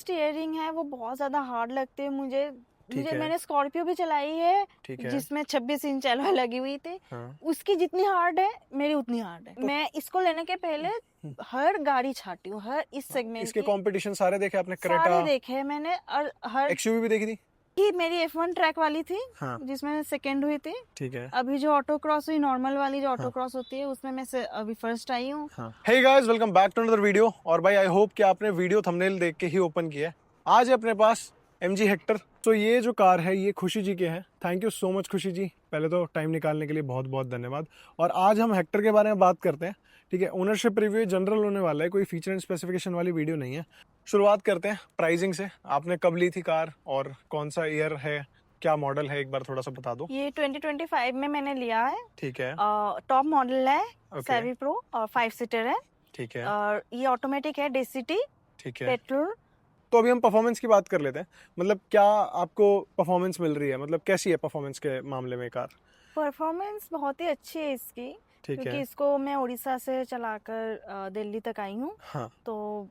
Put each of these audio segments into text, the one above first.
Steering है वो बहुत ज्यादा हार्ड लगती है मुझे। ठीक है। मैंने स्कॉर्पियो भी चलाई है, ठीक है। जिसमें 26 इंच अलॉय लगी हुई थी। हाँ। उसकी जितनी हार्ड है मेरी उतनी हार्ड है। तो मैं इसको लेने के पहले हर गाड़ी छाटी हूँ, हर इस सेगमेंट इसके की कंपटीशन सारे देखे आपने? सारे क्रेटा, देखे हैं मैंने। और हर एक्सयूवी भी देखी थी? की मेरी F1 ट्रैक वाली थी, हाँ। जिसमें सेकंड हुई थी। ठीक है। अभी जो ऑटो क्रॉस हुई, नॉर्मल वाली जो ऑटो हाँ। क्रॉस होती है, उसमें मैं अभी फर्स्ट आई हूँ। हाँ। Hey guys, welcome back to another video. और भाई आई होप कि आपने वीडियो थंबनेल देख के ही ओपन किया है। आज है अपने पास MG हेक्टर। तो ये जो कार है ये खुशी जी के हैं। थैंक यू सो मच खुशी जी, पहले तो टाइम निकालने के लिए बहुत बहुत धन्यवाद। और आज हम हेक्टर के बारे में बात करते हैं। ठीक है, ओनरशिप रिव्यू जनरल होने वाला है, कोई फीचर एंड स्पेसिफिकेशन वाली वीडियो नहीं है। शुरुआत करते हैं प्राइसिंग से। आपने कब ली थी कार और कौन सा ईयर है, क्या मॉडल है, एक बार थोड़ा सा बता दो। ये 2025 में मैंने लिया है। ठीक है। टॉप मॉडल है, ओके। सेवी प्रो, और 5 सीटर है। ठीक है। और ये ऑटोमेटिक है, डेसिटी, ठीक है। पेट्रोल। तो अभी हम परफॉर्मेंस की बात कर लेते हैं। मतलब क्या आपको परफॉर्मेंस मिल रही है, मतलब कैसी है परफॉर्मेंस के मामले में कार? परफॉर्मेंस बहुत ही अच्छी है इसकी, ठीक क्योंकि है। इसको मैं उड़ीसा से चलाकर दिल्ली तक आई हूँ। हाँ। तो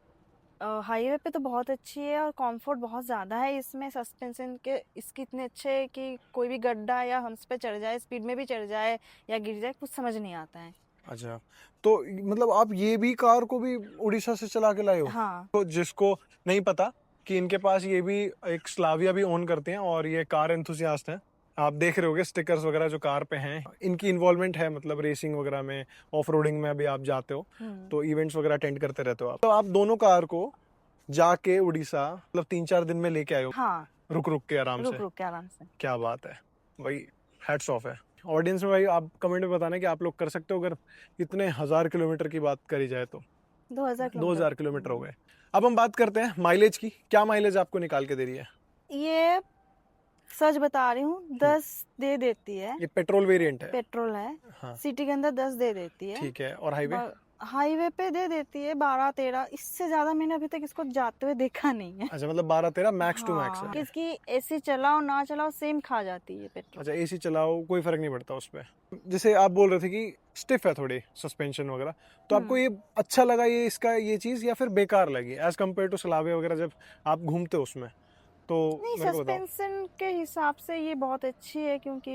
हाईवे पे तो बहुत अच्छी है, और कंफर्ट बहुत ज़्यादा है इसमें। सस्पेंशन के इसकी इतने अच्छे है कि कोई भी गड्ढा या हम्स पे चढ़ जाए, स्पीड में भी चढ़ जाए या गिर जाए, कुछ समझ नहीं आता है। अच्छा, तो मतलब आप ये भी कार को भी उड़ीसा से चला के लाए हो? हाँ। तो जिसको नहीं पता कि इनके पास ये भी एक स्लाविया भी ओन करते हैं और ये कार एंथुसियास्ट हैं। आप देख रहे होगे स्टिकर्स वगैरह जो कार पे हैं, इनकी इन्वॉल्वमेंट है, मतलब रेसिंग वगैरह में, ऑफ रोडिंग में भी आप जाते हो तो इवेंट्स वगैरह अटेंड करते रहते हो आप। तो आप दोनों कार को जाके उड़ीसा मतलब 3-4 दिन में लेके आए हो? हाँ, रुक रुक के आराम से? रुक रुक के आराम से। क्या बात है भाई, हैट्स ऑफ है। ऑडियंस में भाई आप कमेंट में बताना कि आप लोग कर सकते हो अगर इतने 1000 किलोमीटर की बात करी जाए तो। 2000 किलोमीटर। 2000 किलोमीटर हो गए। अब हम बात करते हैं माइलेज की। क्या माइलेज आपको निकाल के दे रही है? ये सच बता रही हूँ, 10 दे देती है। ये पेट्रोल वेरिएंट है? पेट्रोल है। हाँ। सिटी के अंदर 10 दे देती है। ठीक है। और हाईवे? हाईवे पे दे देती है 12-13। इससे ज्यादा मैंने अभी तक इसको जाते हुए देखा नहीं है। अच्छा, मतलब 12-13 मैक्स टू मैक्स हाँ, है। इसकी एसी चलाओ ना चलाओ सेम खा जाती है पेट्रोल। अच्छा, एसी चलाओ कोई फर्क नहीं पड़ता उस पर। जैसे आप बोल रहे थे कि स्टिफ है थोड़ी सस्पेंशन वगैरह, तो आपको ये अच्छा लगा ये इसका ये चीज़, या फिर बेकार लगी एज कम्पेयर टू स्लाविया वगैरह जब आप घूमते हो उसमें? तो नहीं, मेरे को बताओ। सस्पेंशन के हिसाब से ये बहुत अच्छी है, क्योंकि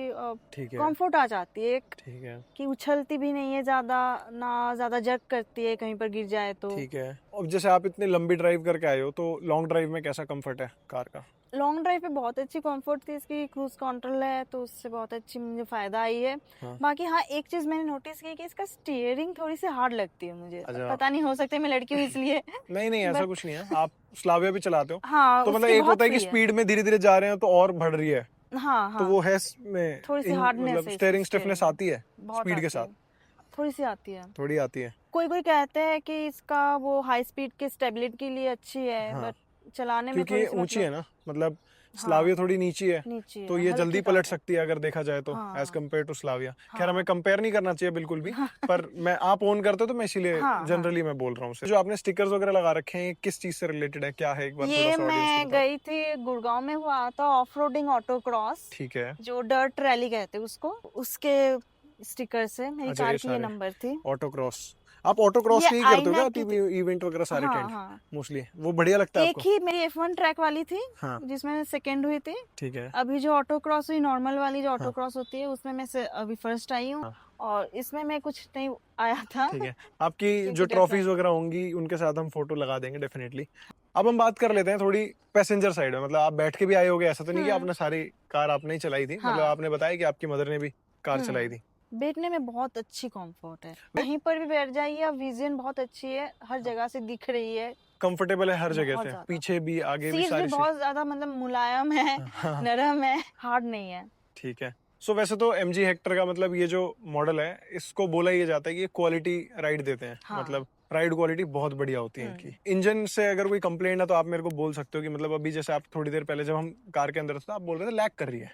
ठीक है। कंफर्ट आ जाती है एक, ठीक है। कि उछलती भी नहीं है ज्यादा, ना ज्यादा जर्क करती है कहीं पर गिर जाए तो। ठीक है। अब जैसे आप इतनी लंबी ड्राइव करके आए हो तो लॉन्ग ड्राइव में कैसा कंफर्ट है कार का? लॉन्ग ड्राइव पे बहुत अच्छी कंफर्ट थी इसकी। क्रूज कंट्रोल है तो उससे बहुत अच्छी मुझे फायदा आई है। हाँ। बाकी हाँ, एक चीज मैंने नोटिस की कि इसका स्टीयरिंग थोड़ी सी हार्ड लगती है मुझे। अच्छा। पता नहीं, हो सकता है मैं लड़की हूँ इसलिए। नहीं नहीं, ऐसा बट कुछ नहीं है, आप स्लाविया भी चलाते हो हाँ, तो मतलब उसकी एक बहुत होता है कि फ्री है। स्पीड में धीरे धीरे जा रहे हैं तो और बढ़ रही है, हाँ तो हाँ, वो है में थोड़ी सी हार्डनेस मतलब है इसकी स्टीयरिंग स्टिफनेस स्टीयरिंग, आती है बहुत स्पीड के आती साथ? है, थोड़ी सी आती है। थोड़ी आती है। कोई कोई कहते हैं कि इसका वो हाई स्पीड की स्टेबिलिटी के लिए अच्छी है, हाँ, बट चलाने में क्योंकि थोड़ी ये सी ऊंची मतलब। है ना, मतलब हाँ, स्लाविया थोड़ी नीची है नीची तो है, ये हल्की जल्दी कार पलट है। सकती है अगर देखा जाए तो, एज हाँ कम्पेयर टू स्लाविया। खैर, हमें हाँ कंपेयर नहीं करना चाहिए बिल्कुल भी, पर मैं आप ओन करते हो तो मैं इसीलिए हाँ हाँ। जनरली मैं बोल रहा हूँ। जो आपने स्टिकर्स वगैरह लगा रखे हैं ये किस चीज से रिलेटेड है, क्या है, एक बार थोड़ा ये सा ऑडियंस को मैं बताओ। गई थी, गुड़गांव में हुआ था ऑफ रोडिंग ऑटो क्रॉस, ठीक है। जो डर्ट रैली कहते हैं उसको, उसके स्टिकर से मेरी अच्छा, कार ये की ये सारे नंबर थी। ऑटो क्रॉस, आप ऑटो क्रॉस ये के ही करते हो आईना क्या? की थी। इवेंट वगैरह सारे हाँ अटेंड हाँ, मोस्टली, वो बढ़िया लगता है एक आपको? ही मेरी F1 ट्रैक वाली थी, हाँ। जिसमें सेकंड हुई थी। ठीक है। अभी जो ऑटो क्रॉस हुई, नॉर्मल वाली जो ऑटो हाँ। क्रॉस होती है, उसमें मैं से अभी फर्स्ट आई हूँ। हाँ। और इसमें मैं कुछ नहीं आया था। ठीक है। आपकी जो क्योंकि ट्रॉफीज डेफिनेट। वगैरह होंगी उनके साथ हम फोटो लगा देंगे डेफिनेटली। अब हम बात कर लेते हैं थोड़ी पैसेंजर साइड में। मतलब आप बैठ के भी आए होगे, ऐसा तो नहीं कि आपने सारी कार आपने ही चलाई थी, मतलब हाँ। आपने बताया कि आपकी मदर ने भी कार चलाई थी। बैठने में बहुत अच्छी कंफर्ट है, कहीं पर भी बैठ जाइए। विजन बहुत अच्छी है, हर जगह से दिख रही है। कंफर्टेबल है हर जगह बहुत से, ज्यादा पीछे भी आगे भी सीट्स भी सारी से। बहुत ज्यादा मतलब मुलायम है, हाँ। नरम है, हार्ड नहीं है। ठीक है। सो वैसे तो MG हेक्टर का मतलब ये जो मॉडल है इसको बोला ये जाता है कि ये क्वालिटी राइड देते हैं, हाँ। मतलब राइड क्वालिटी बहुत बढ़िया होती है इनकी। इंजन से अगर कोई कंप्लेंट है तो आप मेरे को बोल सकते हो कि मतलब अभी जैसे आप थोड़ी देर पहले जब हम कार के अंदर थे आप बोल रहे थे लैग कर रही है,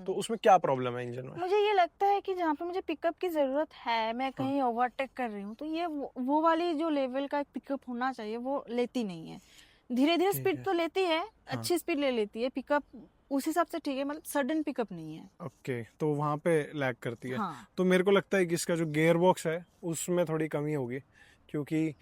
तो उसमें क्या प्रॉब्लम है इंजन में? मुझे ये लगता है कि जहाँ पे मुझे पिकअप की जरूरत है, मैं हाँ। कहीं ओवरटेक कर रही हूँ, तो ये वो वाली जो लेवल का पिकअप होना चाहिए वो लेती नहीं है। धीरे धीरे ठीक स्पीड है। तो लेती है, हाँ। अच्छी स्पीड ले लेती है, पिकअप उस हिसाब से ठीक है, मतलब सडन पिकअप नहीं है। ओके, तो वहां पे लैग करती है। हाँ। तो मेरे को लगता है कि इसका जो गियर बॉक्स है उसमें थोड़ी कमी होगी, क्योंकि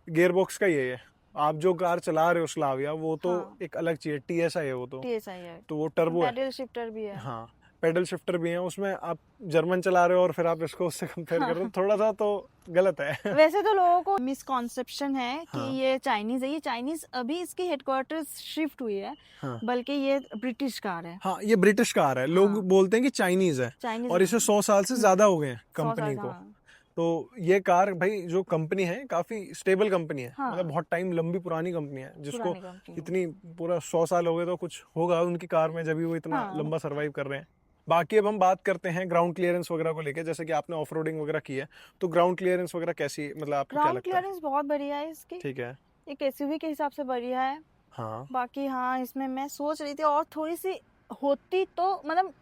गियर बॉक्स का ये है, आप जो कार चला रहे हो स्लाविया वो तो हाँ। एक अलग चीज है, TSI है वो तो TSI है, तो वो टर्बो है। पैडल शिफ्टर भी है। हाँ, पेडल शिफ्टर भी है उसमें। आप जर्मन चला रहे हो और फिर आप इसको उससे कंपेयर कर रहे हो, थोड़ा सा तो गलत है। वैसे तो लोगों को मिसकॉन्सेप्शन है कि हाँ। ये चाइनीज है, ये चाइनीज अभी इसकी हेडक्वार्टर्स शिफ्ट हुई है, हाँ बल्कि ये ब्रिटिश कार है। हाँ, ये ब्रिटिश कार है, लोग हाँ। बोलते हैं कि चाइनीज है चाइनीज और इसे 100 साल से ज्यादा हो गए हैं 100 कंपनी साल को। हाँ। तो ये कार भाई जो कंपनी है काफी स्टेबल कंपनी है, हाँ। मतलब बहुत टाइम लंबी पुरानी कंपनी है जिसको पुरानी कंपनी है। इतनी पूरा 100 साल हो गए तो कुछ होगा उनकी कार में, जब भी वो इतना हाँ। लंबा सरवाइव कर रहे हैं। बाकी अब हम बात करते हैं ग्राउंड क्लियरेंस वगैरह को लेके, जैसे कि आपने ऑफ रोडिंग वगैरह की है तो ग्राउंड क्लियरेंस वगैरह कैसी, मतलब आपको क्या ग्राउंड लगता है? क्लियरेंस बहुत बढ़िया है इसकी, ठीक है। एक एसयूवी के हिसाब से बढ़िया है। हाँ बाकी हाँ, इसमें मैं सोच रही थी और थोड़ी सी होती तो मतलब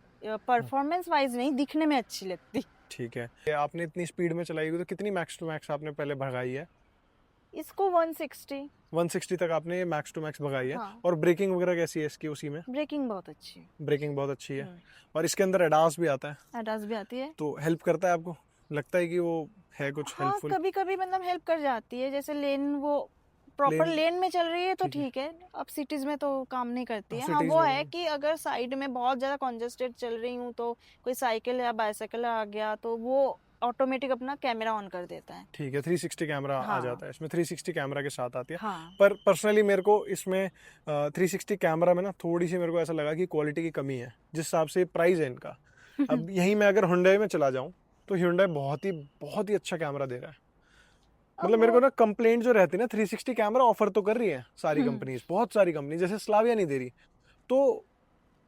परफॉर्मेंस वाइज नहीं, दिखने में अच्छी लगती। ठीक है। ये आपने इतनी स्पीड में चलाई हुई तो कितनी मैक्स टू मैक्स आपने पहले भगाई है? इसको 160। 160 तक आपने मैक्स टू मैक्स भगाई है। हाँ। और ब्रेकिंग वगैरह कैसी है इसकी उसी में? ब्रेकिंग बहुत अच्छी है। ब्रेकिंग बहुत अच्छी है। और इसके अंदर एडास भी आता है एडास भी आती है। तो हेल्प करता है आपको, लगता है कि वो है कुछ हाँ, हेल्पफुल? कभी कभी मतलब हेल्प कर जाती है, जैसे लेन वो प्रॉपर लेन में चल रही है तो ठीक है। ठीक है। अब सिटीज में तो काम नहीं करती है। हाँ, सिटीज वो में है कि अगर साइड में बहुत ज्यादा कॉन्जेस्टेड चल रही हूँ तो कोई साइकिल या बाइसाइकिल आ गया तो वो ऑटोमेटिक अपना कैमरा ऑन कर देता है। ठीक है, 360 कैमरा आ हाँ। जाता है इसमें, 360 कैमरा के साथ आती है। हाँ। पर पर्सनली मेरे को इसमें 360 कैमरा में ना थोड़ी सी मेरे को ऐसा लगा कि क्वालिटी की कमी है जिस हिसाब से प्राइस है इनका। अब यहीं मैं अगर हुंडई में चला जाऊं तो हुंडई बहुत ही अच्छा कैमरा दे रहा है। मतलब मेरे को ना कंप्लेंट जो रहती है ना, 360 कैमरा ऑफर तो कर रही है सारी कंपनीज, बहुत सारी कंपनी, जैसे स्लाविया नहीं दे रही तो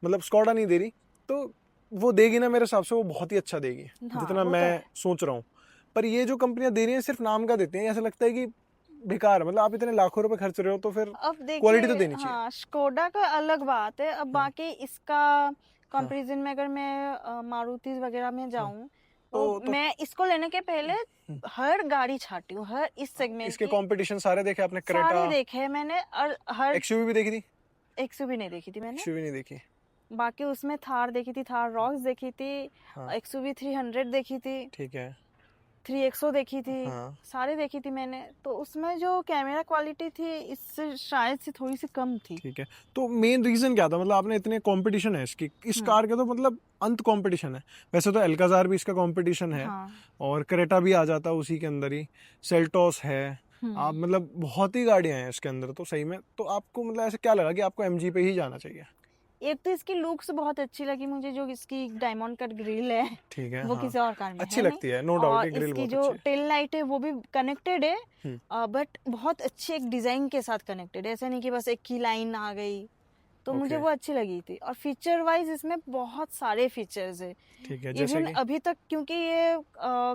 मतलब स्कॉडा नहीं दे रही, तो वो देगी ना मेरे हिसाब से वो बहुत ही अच्छा देगी। हाँ, जितना वो तो मैं है। सोच रहा हूँ। पर ये जो कंपनियां दे रही हैं सिर्फ नाम का देती हैं, ऐसा लगता है कि बेकार है। मतलब आप इतने लाखों रुपए खर्च रहे हो तो फिर अब क्वालिटी तो देखिए, देनी चाहिए। हाँ, स्कोडा का अलग बात है। अब हाँ। बाकी इसका कंपैरिजन में अगर मैं मारुति वगैरह में जाऊं तो तो मैं इसको लेने के पहले हर गाड़ी छाटी हूँ, हर इस सेगमेंट इसके की कंपटीशन सारे देखे आपने? सारे क्रेटा, देखे हैं मैंने, और हर एक्सयूवी भी देखी थी? एक्सयूवी नहीं देखी थी मैंने। एक्सयूवी नहीं देखी। बाकी उसमें थार देखी थी, थार रॉक्स देखी थी, हाँ एक्सयूवी 300 देखी थी, ठीक है। 3XO देखी थी, हाँ सारी देखी थी मैंने। तो उसमें जो कैमरा क्वालिटी थी इससे शायद से थोड़ी सी कम थी। ठीक है। तो मेन रीजन क्या था? मतलब आपने इतने कंपटीशन है इसकी, इस कार के तो मतलब अंत कंपटीशन है। वैसे तो एल्काजार भी इसका कंपटीशन है हाँ। और क्रेटा भी आ जाता है उसी के अंदर ही, सेल्टोस है। आप मतलब बहुत ही गाड़ियां हैं इसके अंदर तो सही में। तो आपको मतलब ऐसे क्या लगा कि आपको एमजी पे ही जाना चाहिए? एक तो इसकी लुक्स बहुत अच्छी लगी मुझे, जो इसकी डायमंड कट ग्रिल है ठीक है। वो हाँ, किसी और कार में अच्छी है लगती है, नो डाउट, और ये ग्रिल इसकी बहुत जो अच्छी है। टेल लाइट है वो भी कनेक्टेड है, बट बहुत अच्छी एक डिजाइन के साथ कनेक्टेड है, ऐसा नहीं कि बस एक ही लाइन आ गई। तो मुझे Okay. वो अच्छी लगी थी। और फीचर वाइज इसमें बहुत सारे फीचर्स है। ठीक है, जैसे इवन कि अभी तक क्योंकि ये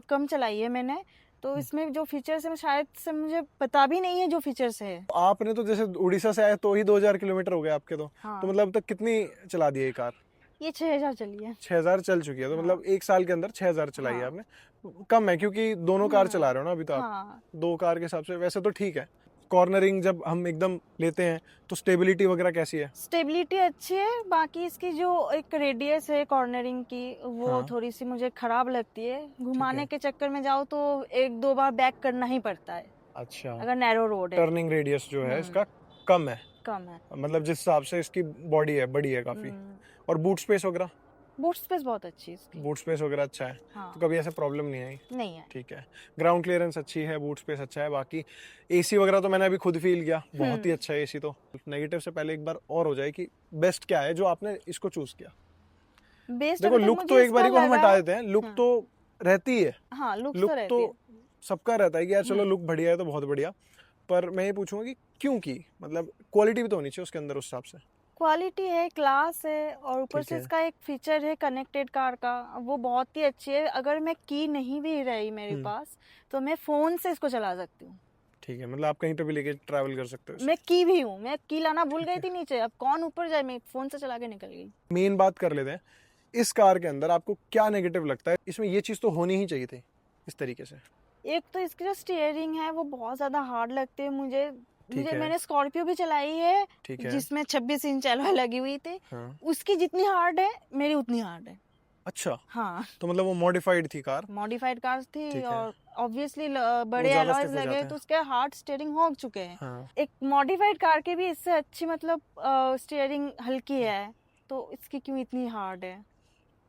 कम चलाई है मैंने, तो इसमें जो फीचर्स है शायद से मुझे पता भी नहीं है जो फीचर्स है। आपने तो जैसे उड़ीसा से आए तो ही 2000 किलोमीटर हो गए आपके तो। हाँ। तो मतलब अब तक कितनी चला दी है ये कार? ये 6000 चली है। 6000 चल चुकी है, तो मतलब एक साल के अंदर 6000 चलाई है हाँ। आपने। कम है क्योंकि दोनों कार चला रहे हो ना अभी तो आप। हाँ। दो कार के हिसाब से वैसे तो ठीक है। कॉर्नरिंग जब हम एकदम लेते हैं तो स्टेबिलिटी वगैरह कैसी है? स्टेबिलिटी अच्छी है। बाकी इसकी जो एक रेडियस है कॉर्नरिंग की वो हाँ। थोड़ी सी मुझे खराब लगती है। घुमाने है। के चक्कर में जाओ तो एक दो बार बैक करना ही पड़ता है अच्छा, अगर नैरो रोड है। टर्निंग रेडियस जो है इसका कम है, कम है। मतलब जिस हिसाब से इसकी बॉडी है बड़ी है काफी। और बूट स्पेस वगैरह? बूट स्पेस बहुत अच्छी है इसकी। बूट स्पेस वगैरह अच्छा है। हाँ। तो कभी ऐसे प्रॉब्लम नहीं आई? नहीं है। ठीक है। ग्राउंड क्लियरेंस अच्छी है, बूट स्पेस अच्छा है। बाकी एसी वगैरह तो मैंने अभी खुद फील किया, बहुत ही अच्छा है एसी। तो नेगेटिव से पहले एक बार और हो जाए कि बेस्ट क्या है जो आपने इसको चूज किया? बेस्ट देखो लुक तो एक बारी को हम हटा देते हैं, लुक तो रहती है। हाँ, लुक लुक तो रहती है। तो सबका रहता है कि यार चलो लुक बढ़िया है तो बहुत बढ़िया। पर मैं ये पूछूंगा कि क्यों की, मतलब क्वालिटी भी तो होनी चाहिए उसके अंदर उस हिसाब से। क्वालिटी है, क्लास है, और ऊपर ठीक से है। इसका एक फीचर है कनेक्टेड कार का, वो बहुत ही अच्छी है। अगर मैं की नहीं भी रही मेरे पास तो मैं फोन से इसको चला सकती हूँ। ठीक है, मतलब आप कहीं पे भी लेके ट्रैवल कर सकते हो। मैं की भी हूँ, मैं की लाना भूल गई थी नीचे, अब कौन ऊपर जाए, मैं फोन से चला के निकल गई। मेन बात कर लेते हैं, इस कार के अंदर आपको क्या नेगेटिव लगता है? इसमें ये चीज तो होनी ही चाहिए थी इस तरीके से। एक तो इसकी जो स्टीयरिंग है वो बहुत ज्यादा हार्ड लगती है मुझे। है। मैंने स्कॉर्पियो भी चलाई है ठीक है। जिसमें 26 इंच अलॉय लगी हुई थी, हाँ। उसकी जितनी हार्ड है मेरी उतनी हार्ड है। अच्छा, हाँ, तो मतलब वो मॉडिफाइड थी कार। मॉडिफाइड कार्स थी ठीक है। और ऑब्वियसली वो बड़े ज़्यादा एलॉयज स्टिफ हो लगे जाते हैं। तो उसके हार्ड स्टीयरिंग हो चुके हैं। हाँ। एक मॉडिफाइड कार के भी इससे अच्छी मतलब स्टीयरिंग हल्की है, तो इसकी क्यों इतनी हार्ड है?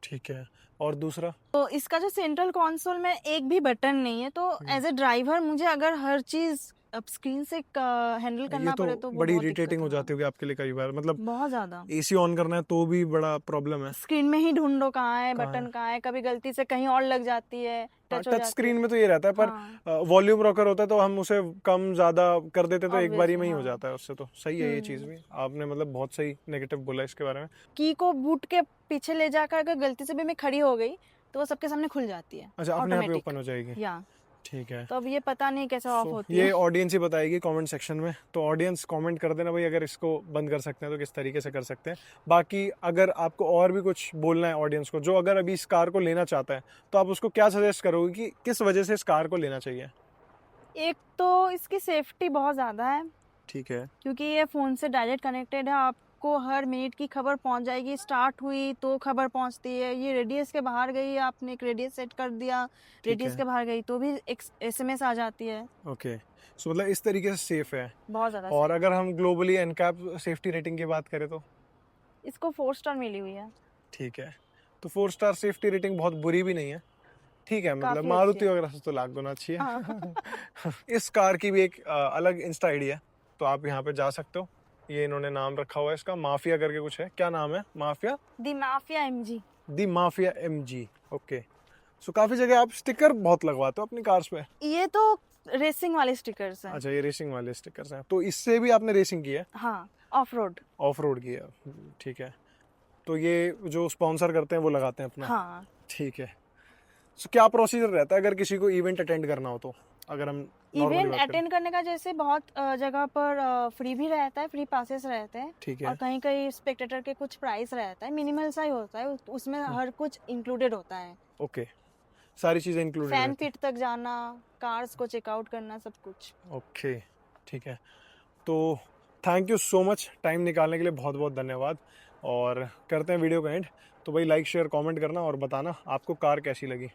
ठीक है। और दूसरा? तो इसका जो सेंट्रल कंसोल में एक भी बटन नहीं है, तो एज ए ड्राइवर मुझे अगर हर चीज अब स्क्रीन से हैंडल ये करना तो पड़े तो वो बड़ी बहुत इरिटेटिंग दिक्कत हो है। जाती हाँ, होगी आपके लिए कई बार, मतलब बहुत ज्यादा। एसी ऑन करना है तो भी बड़ा प्रॉब्लम है। स्क्रीन में ही ढूंढो कहाँ है कहाँ है? बटन, कहाँ है, कभी गलती से कहीं और लग जाती है, हाँ, टच हो टच जाती स्क्रीन है। में तो ये रहता है, पर हाँ, वॉल्यूम रॉकर होता है तो हम उसे कम ज़्यादा कर देते तो एक बारी ऑब्वियसली में ही हो हाँ। जाता है उससे। तो सही है ये चीज़ भी, आपने मतलब बहुत सही नेगेटिव बोला इसके बारे में। की को बूट के पीछे ले जाकर अगर गलती से भी मैं खड़ी हो गई तो वो सबके सामने खुल जाती है अच्छा, अपने आप ही ऑटोमेटिक। ओपन हो जाएगी। या ठीक है। तो अब ये पता नहीं कैसे ऑफ सो होती ये है। ऑडियंस ही बताएगी कमेंट सेक्शन में, तो ऑडियंस कमेंट कर देना भाई, अगर इसको बंद कर सकते हैं तो किस तरीके से कर सकते हैं। बाकी अगर आपको और भी कुछ बोलना है ऑडियंस को, जो अगर अभी इस कार को लेना चाहता है, तो आप उसको क्या सजेस्ट करोगे कि किस वजह से इस कार को लेना चाहिए? एक तो इसकी सेफ्टी बहुत ज़्यादा है, ठीक है। क्योंकि ये फ़ोन से डायरेक्ट कनेक्टेड है, आपको हर मिनट की खबर पहुंच जाएगी। स्टार्ट हुई तो खबर पहुंचती है, ये रेडियस के बाहर गई, आपने एक रेडियस सेट कर दिया, ठीक रेडियस है। के बाहर गई तो भी एक एसएमएस आ जाती है। ओके, सो मतलब इस तरीके से सेफ है। बहुत ज़्यादा और सेफ अगर है। हम ग्लोबली एनकैप सेफ्टी रेटिंग की बात करें तो? इसको 4 स्टार मिली हुई है। ठीक है, तो 4 स्टार सेफ्टी रेटिंग बहुत बुरी भी नहीं है। ठीक है, मतलब काफ़ी अच्छी मारुति है। वगैरह से तो लाख गुना अच्छी हाँ। है। इस कार की भी एक अलग इंस्टा आईडी है, तो आप यहाँ पे जा सकते हो। ये इन्होंने नाम रखा हुआ है इसका, माफिया करके कुछ है। क्या नाम है? माफिया? दी माफिया एमजी। दी माफिया एमजी। ओके, सो काफी जगह आप स्टिकर बहुत लगवाते हो अपनी कार्स पे। ये तो रेसिंग वाले स्टिकर्स हैं। अच्छा, ये रेसिंग वाले स्टिकर्स हैं, तो इससे भी आपने रेसिंग की है? हाँ, ऑफ रोड। ऑफ रोड की है। ठीक है, तो ये जो स्पॉन्सर करते हैं वो लगाते हैं अपना? हाँ, ठीक है। सो क्या प्रोसीजर रहता है अगर किसी को इवेंट अटेंड करना हो तो, अगर हम नॉर्मली इवेंट बात करें? अटेंड करने का जैसे बहुत जगह पर फ्री भी रहता है, फ्री पासेस रहते हैं। ठीक और है। कहीं कहीं स्पेक्टेटर के कुछ प्राइस रहता है, मिनिमल सा ही होता है, उसमें हर कुछ इंक्लूडेड होता है। ओके, सारी चीज़ें इंक्लूडेड फैन रहती पिट तक जाना, कार्स को चेकआउट करना, सब कुछ। हैं। ओके, ठीक है। तो thank you so much, time निकालने के लिए बहुत बहुत धन्यवाद। और करते हैं वीडियो का एंड। तो भाई लाइक शेयर कमेंट करना और बताना आपको कार कैसी लगी।